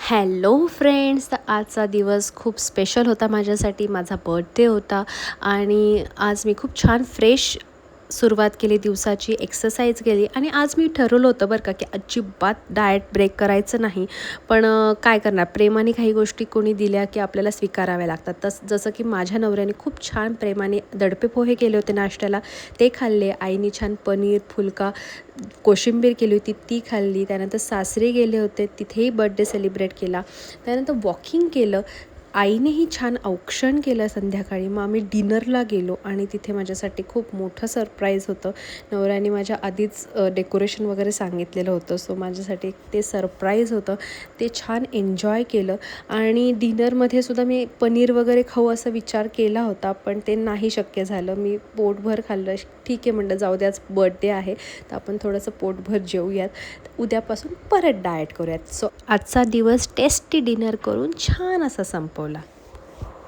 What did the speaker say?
Hello friends, तर आजचा दिवस खूप स्पेशल होता माझ्यासाठी. माझा बर्थडे होता आणि आज मी खूप छान फ्रेश सुरुवात केली दिवसाची, एक्सरसाइज केली आणि आज मी ठरवलं होतं बरं का की अजिबात डाएट ब्रेक करायचं नाही. पण काय करणार, प्रेमाने काही गोष्टी कोणी दिल्या की आपल्याला स्वीकाराव्या लागतात. जसं की माझ्या नवऱ्याने खूप छान प्रेमाने दडपे पोहे केले होते नाश्त्याला, ते खाल्ले. आईने छान पनीर, फुलका, कोशिंबीर केली होती, ती खाल्ली. त्यानंतर सासरी गेले होते, तिथेही बर्थडे सेलिब्रेट केला. त्यानंतर वॉकिंग केलं. आईनेही छान औक्षण केलं संध्याकाळी. मग आम्ही डिनरला गेलो आणि तिथे माझ्यासाठी खूप मोठं सरप्राईज होतं. नवऱ्याने माझ्या आधीच डेकोरेशन वगैरे सांगितलेलं होतं, सो माझ्यासाठी ते सरप्राईज होतं. ते छान एन्जॉय केलं आणि डिनरमध्ये सुद्धा मी पनीर वगैरे खाऊ असा विचार केला होता, पण ते नाही शक्य झालं. मी पोटभर खाल्लं. ठीक आहे म्हटलं, जाऊ दे, आज बर्थडे आहे तर आपण थोडंसं पोटभर जेवूयात, उद्यापासून परत डाएट करूयात. सो आजचा दिवस टेस्टी डिनर करून छान असा संपवला.